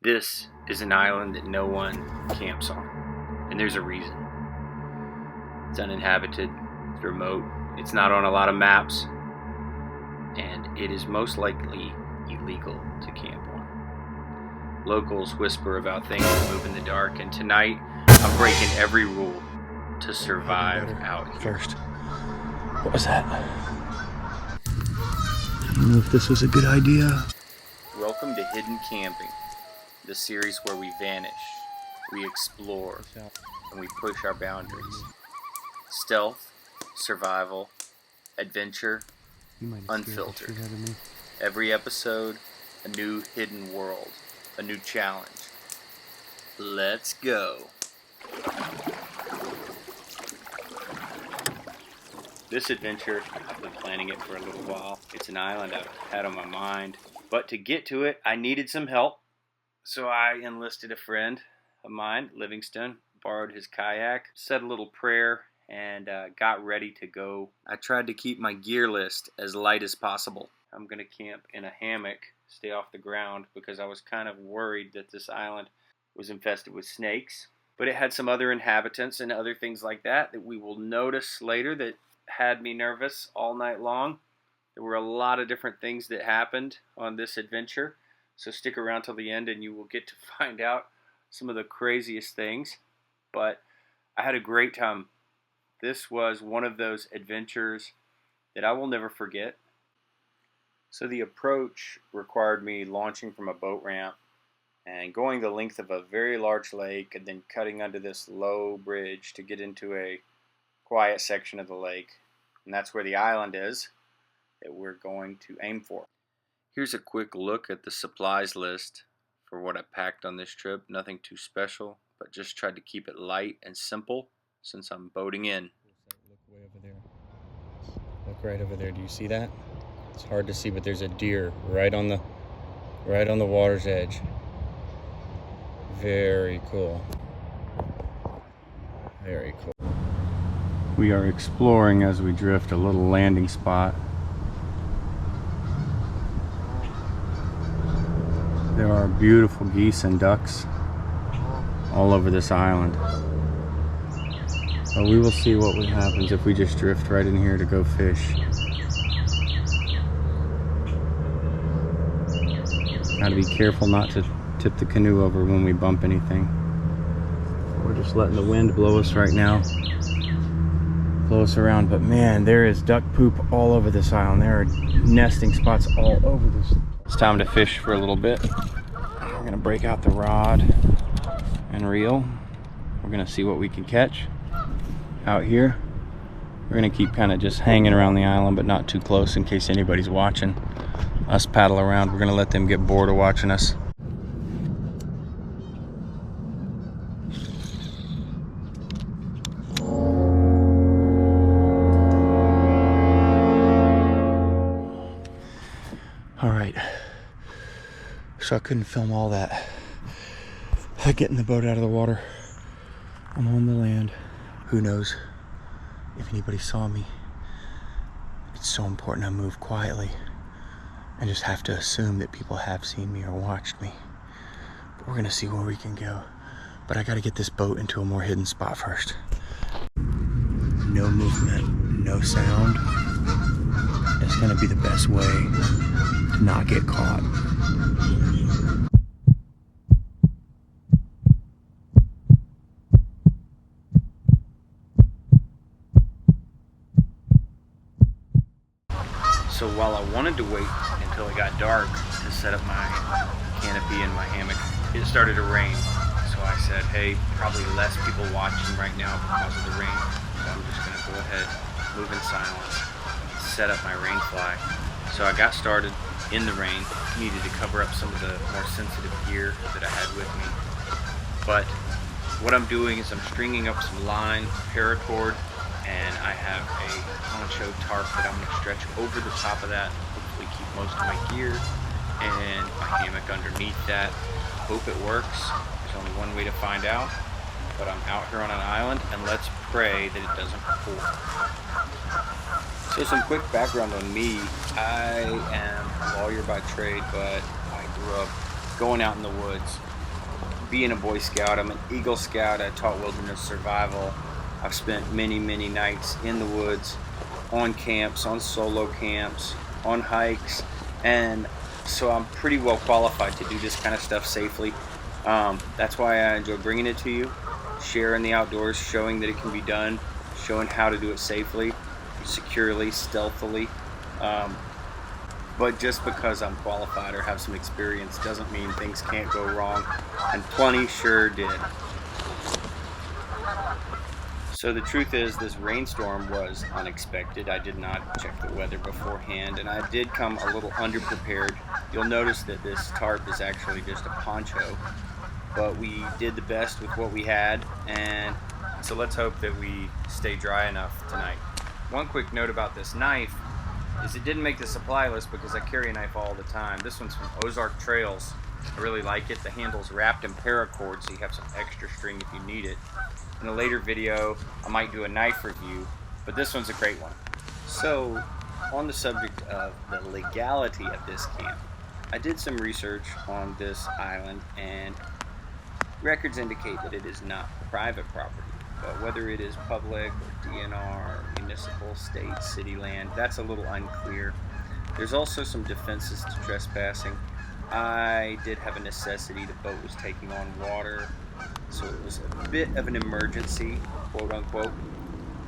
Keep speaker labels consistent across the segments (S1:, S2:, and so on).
S1: This is an island that no one camps on, and there's a reason. It's uninhabited, it's remote, it's not on a lot of maps, and it is most likely illegal to camp on. Locals whisper about things that move in the dark, and tonight I'm breaking every rule to survive out here.
S2: First, what was that? I don't know if this was a good idea.
S1: Welcome to Hidden Camping, the series where we vanish, we explore, and we push our boundaries. Stealth, survival, adventure, unfiltered. Every episode, a new hidden world, a new challenge. Let's go. This adventure, I've been planning it for a little while. It's an island I've had on my mind, but to get to it, I needed some help. So I enlisted a friend of mine, Livingston, borrowed his kayak, said a little prayer, and got ready to go. I tried to keep my gear list as light as possible. I'm going to camp in a hammock, stay off the ground, because I was kind of worried that this island was infested with snakes. But it had some other inhabitants and other things like that we will notice later that had me nervous all night long. There were a lot of different things that happened on this adventure. So stick around till the end and you will get to find out some of the craziest things. But I had a great time. This was one of those adventures that I will never forget. So the approach required me launching from a boat ramp and going the length of a very large lake and then cutting under this low bridge to get into a quiet section of the lake. And that's where the island is that we're going to aim for. Here's a quick look at the supplies list for what I packed on this trip. Nothing too special, but just tried to keep it light and simple since I'm boating in.
S2: Look way over there. Look right over there. Do you see that? It's hard to see, but there's a deer right on the water's edge. Very cool. Very cool. We are exploring as we drift a little landing spot. There are beautiful geese and ducks all over this island. But we will see what happens if we just drift right in here to go fish. Gotta be careful not to tip the canoe over when we bump anything. We're just letting the wind blow us right now. Blow us around, but man, there is duck poop all over this island. There are nesting spots all over this. It's time to fish for a little bit. We're gonna break out the rod and reel. We're gonna see what we can catch out here. We're gonna keep kind of just hanging around the island, but not too close in case anybody's watching us paddle around. We're gonna let them get bored of watching us. All right, so I couldn't film all that. Getting the boat out of the water. I'm on the land. Who knows if anybody saw me. It's so important I move quietly. I just have to assume that people have seen me or watched me. But we're gonna see where we can go. But I gotta get this boat into a more hidden spot first. No movement, no sound. It's gonna be the best way to not get caught.
S1: So while I wanted to wait until it got dark to set up my canopy and my hammock, it started to rain. So I said, hey, probably less people watching right now because of the rain. So I'm just gonna go ahead, move in silence, set up my rain fly. So I got started in the rain, needed to cover up some of the more sensitive gear that I had with me. But what I'm doing is I'm stringing up some line, paracord, and I have a poncho tarp that I'm going to stretch over the top of that, hopefully keep most of my gear, and my hammock underneath that. Hope it works. There's only one way to find out, but I'm out here on an island, and let's pray that it doesn't pour. So some quick background on me. I am a lawyer by trade, but I grew up going out in the woods, being a Boy Scout, I'm an Eagle Scout. I taught wilderness survival. I've spent many nights in the woods, on camps, on solo camps, on hikes, and so I'm pretty well qualified to do this kind of stuff safely. That's why I enjoy bringing it to you, sharing the outdoors, showing that it can be done, showing how to do it safely, securely, stealthily. But just because I'm qualified or have some experience doesn't mean things can't go wrong, and plenty sure did. So the truth is, this rainstorm was unexpected. I did not check the weather beforehand, and I did come a little underprepared. You'll notice that this tarp is actually just a poncho, but we did the best with what we had, and so let's hope that we stay dry enough tonight. One quick note about this knife is it didn't make the supply list because I carry a knife all the time. This one's from Ozark Trails. I really like it. The handle's wrapped in paracord, so you have some extra string if you need it. In a later video, I might do a knife review, but this one's a great one. So, on the subject of the legality of this camp, I did some research on this island, and records indicate that it is not private property. But whether it is public or DNR, municipal, state, city land, that's a little unclear. There's also some defenses to trespassing. I did have a necessity. The boat was taking on water, so it was a bit of an emergency, quote unquote.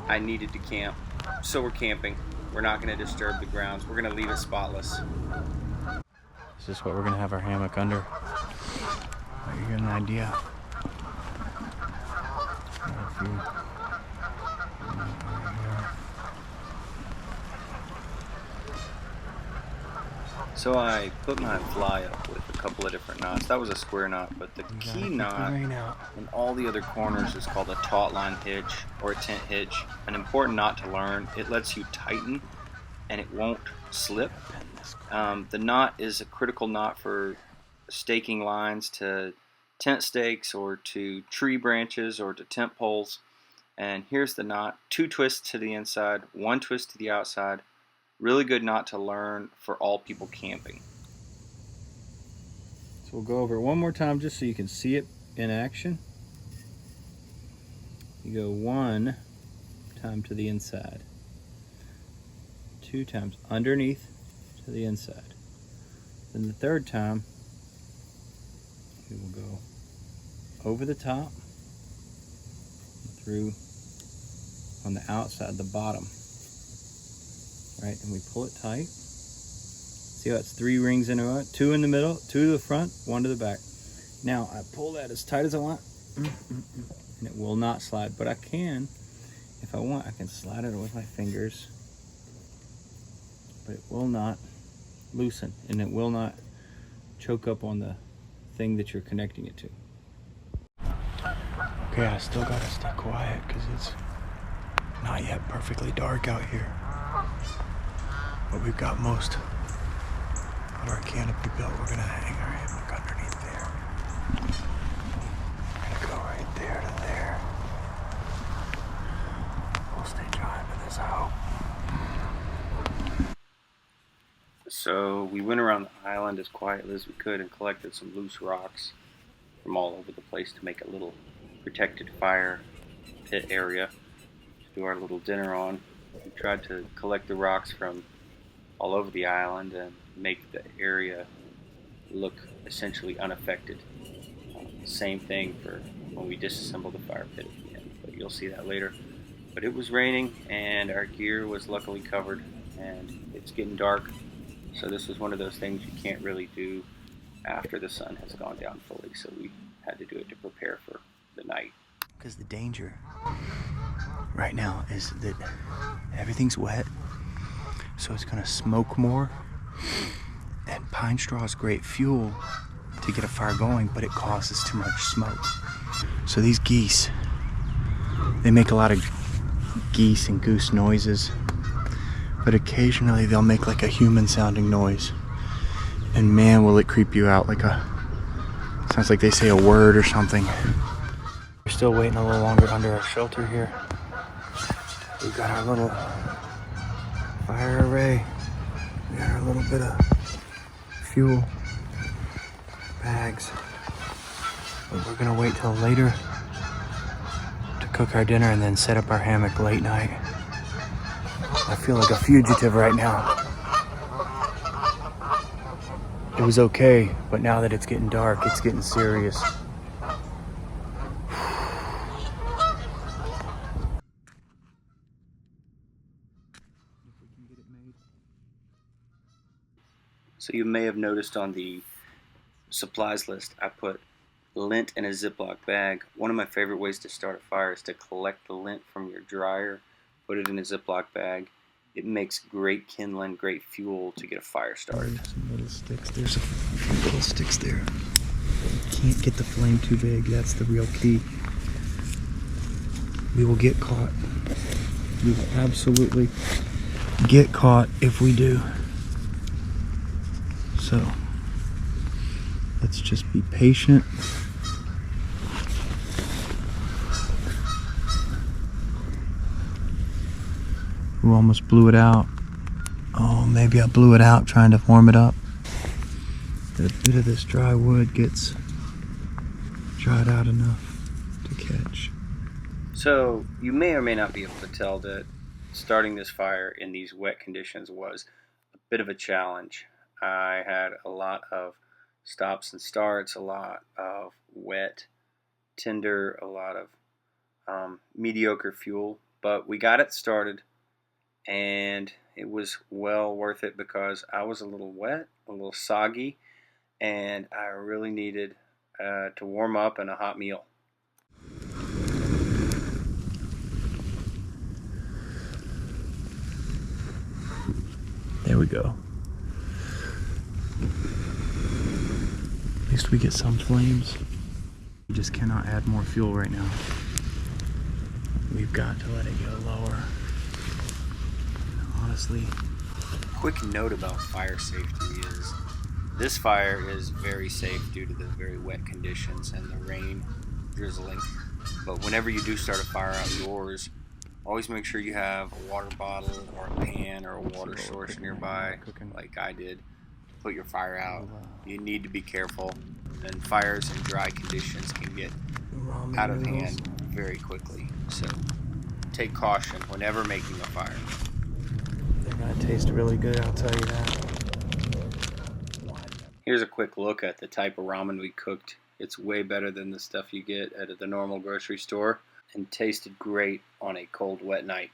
S1: I needed to camp, so we're camping. We're not going to disturb the grounds. We're going to leave it spotless.
S2: Is this what we're going to have our hammock under? You get an idea.
S1: So I put my fly up with a couple of different knots. That was a square knot, but the key knot in all the other corners is called a taut line hitch or a tent hitch. An important knot to learn. It lets you tighten and it won't slip. The knot is a critical knot for staking lines to tent stakes or to tree branches or to tent poles. And here's the knot: 2 twists to the inside, 1 twist to the outside. Really good knot to learn for all people camping. So we'll go over it one more time just so you can see it in action. You go 1 time to the inside, 2 times underneath to the inside. Then the 3rd time, we will go over the top, through on the outside, the bottom. Right, and we pull it tight. See how it's 3 rings into it? 2 in the middle, 2 to the front, 1 to the back. Now I pull that as tight as I want, and it will not slide. But I can, if I want, I can slide it with my fingers. But it will not loosen, and it will not choke up on the thing that you're connecting it to.
S2: Okay, I still gotta stay quiet because it's not yet perfectly dark out here. But we've got most of our canopy built. We're gonna hang our hammock underneath there. We're gonna go right there to there. We'll stay dry for this, I hope.
S1: So we went around the island as quietly as we could and collected some loose rocks from all over the place to make a little protected fire pit area to do our little dinner on. We tried to collect the rocks from all over the island and make the area look essentially unaffected. Same thing for when we disassemble the fire pit at the end, but you'll see that later. But it was raining and our gear was luckily covered, and it's getting dark, so this was one of those things you can't really do after the sun has gone down fully, so we had to do it to prepare for the night.
S2: Because the danger right now is that everything's wet, so it's gonna smoke more, and pine straw is great fuel to get a fire going, but it causes too much smoke. So these geese, they make a lot of geese and goose noises, but occasionally they'll make like a human sounding noise, and man, will it creep you out. Sounds like they say a word or something. We're still waiting a little longer under our shelter here. We've got our little fire array. We got our little bit of fuel bags. But we're gonna wait till later to cook our dinner and then set up our hammock late night. I feel like a fugitive right now. It was okay, but now that it's getting dark, it's getting serious.
S1: So you may have noticed on the supplies list, I put lint in a Ziploc bag. One of my favorite ways to start a fire is to collect the lint from your dryer, put it in a Ziploc bag. It makes great kindling, great fuel to get a fire started.
S2: There's some little sticks. There's a few little sticks there. Can't get the flame too big. That's the real key. We will get caught. We will absolutely get caught if we do. So let's just be patient. We almost blew it out. Oh, maybe I blew it out trying to warm it up. A bit of this dry wood gets dried out enough to catch.
S1: So you may or may not be able to tell that starting this fire in these wet conditions was a bit of a challenge. I had a lot of stops and starts, a lot of wet tinder, a lot of mediocre fuel, but we got it started and it was well worth it because I was a little wet, a little soggy, and I really needed to warm up and a hot meal.
S2: There we go. At least we get some flames. We just cannot add more fuel right now. We've got to let it go lower. Honestly.
S1: Quick note about fire safety is this fire is very safe due to the very wet conditions and the rain drizzling. But whenever you do start a fire outdoors, always make sure you have a water bottle or a pan or a water source nearby, like I did. Put your fire out. You need to be careful, and fires in dry conditions can get out of hand very quickly. So take caution whenever making a fire.
S2: They're gonna taste really good, I'll tell you that.
S1: Here's a quick look at the type of ramen we cooked. It's way better than the stuff you get at the normal grocery store and tasted great on a cold, wet night.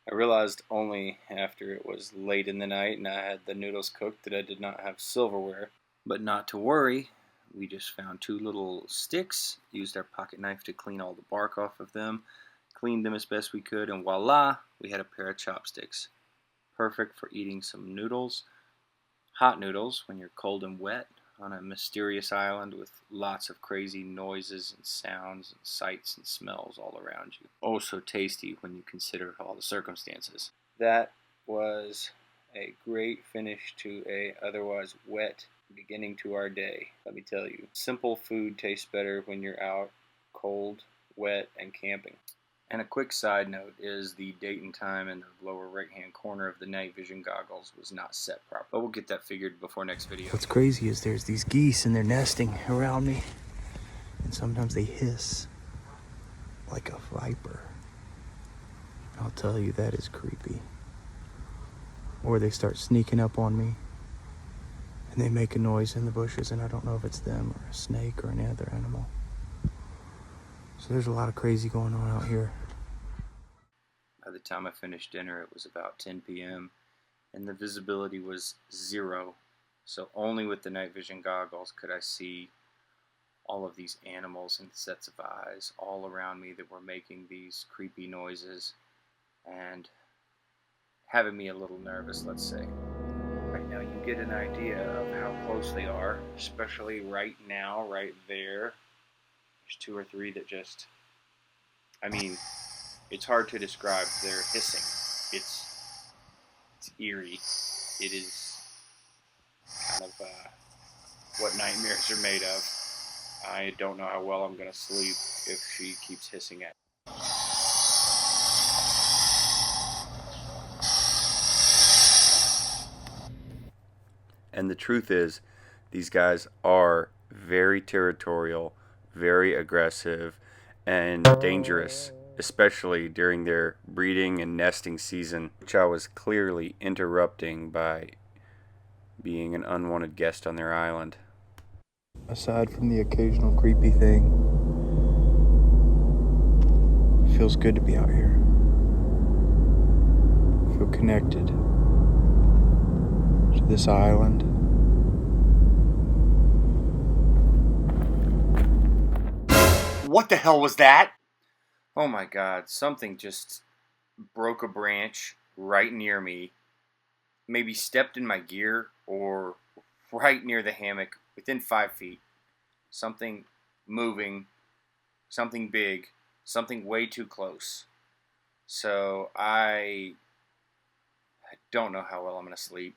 S1: I realized only after it was late in the night and I had the noodles cooked that I did not have silverware. But not to worry, we just found 2 little sticks, used our pocket knife to clean all the bark off of them, cleaned them as best we could, and voila, we had a pair of chopsticks. Perfect for eating some noodles, hot noodles when you're cold and wet on a mysterious island with lots of crazy noises and sounds and sights and smells all around you. Oh, so tasty when you consider all the circumstances. That was a great finish to a otherwise wet beginning to our day. Let me tell you, simple food tastes better when you're out cold, wet, and camping. And a quick side note is the date and time in the lower right hand corner of the night vision goggles was not set properly. But we'll get that figured before next video.
S2: What's crazy is there's these geese and they're nesting around me. And sometimes they hiss like a viper. I'll tell you, that is creepy. Or they start sneaking up on me and they make a noise in the bushes and I don't know if it's them or a snake or any other animal. So there's a lot of crazy going on out here.
S1: By the time I finished dinner, it was about 10 p.m. and the visibility was 0. So only with the night vision goggles could I see all of these animals and sets of eyes all around me that were making these creepy noises and having me a little nervous, let's say. Right now you get an idea of how close they are, especially right now, right there. There's 2 or 3 that just, I mean, it's hard to describe their hissing. It's eerie. It is kind of what nightmares are made of. I don't know how well I'm going to sleep if she keeps hissing at me. And the truth is, these guys are very territorial, very aggressive, and dangerous, especially during their breeding and nesting season, which I was clearly interrupting by being an unwanted guest on their island.
S2: Aside from the occasional creepy thing, it feels good to be out here. I feel connected to this island.
S1: What the hell was that? Oh my god, something just broke a branch right near me. Maybe stepped in my gear or right near the hammock within 5 feet. Something moving, something big, something way too close. So I don't know how well I'm going to sleep.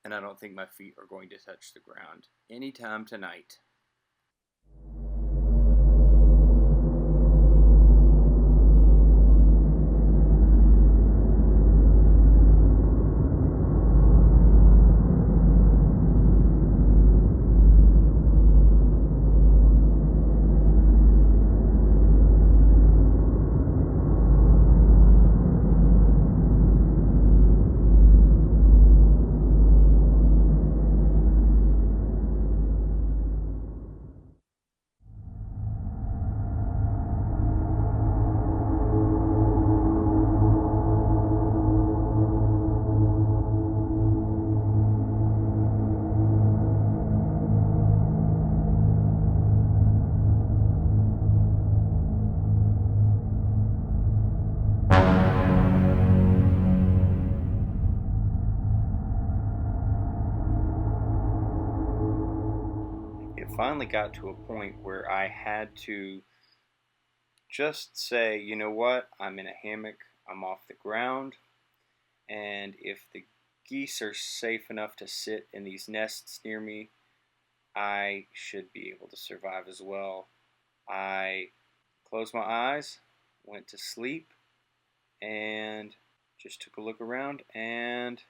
S1: And I don't think my feet are going to touch the ground anytime tonight. It finally got to a point where I had to just say, you know what, I'm in a hammock, I'm off the ground, and if the geese are safe enough to sit in these nests near me, I should be able to survive as well. I closed my eyes, went to sleep, and just took a look around, and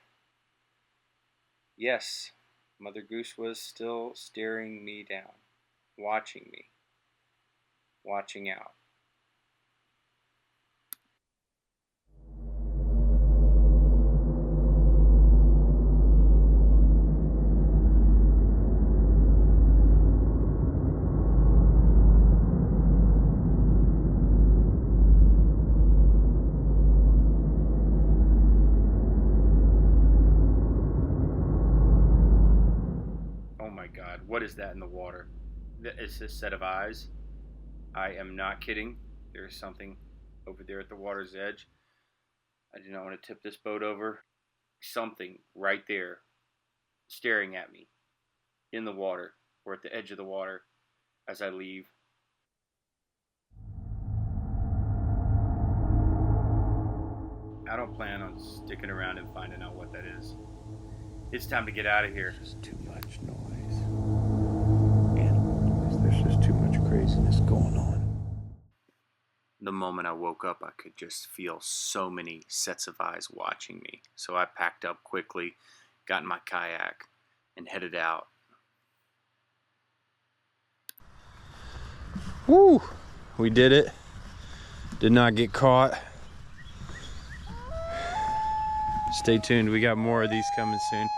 S1: yes, Mother Goose was still staring me down, watching me, watching out. Oh my god, what is that in the water? It's a set of eyes. I am not kidding. There's something over there at the water's edge. I do not want to tip this boat over. Something right there staring at me in the water or at the edge of the water as I leave. I don't plan on sticking around and finding out what that is. It's time to get out of here.
S2: There's just too much noise. Animal noise. There's just too much craziness going on.
S1: The moment I woke up, I could just feel so many sets of eyes watching me. So I packed up quickly, got in my kayak, and headed out.
S2: Woo! We did it. Did not get caught. Stay tuned. We got more of these coming soon.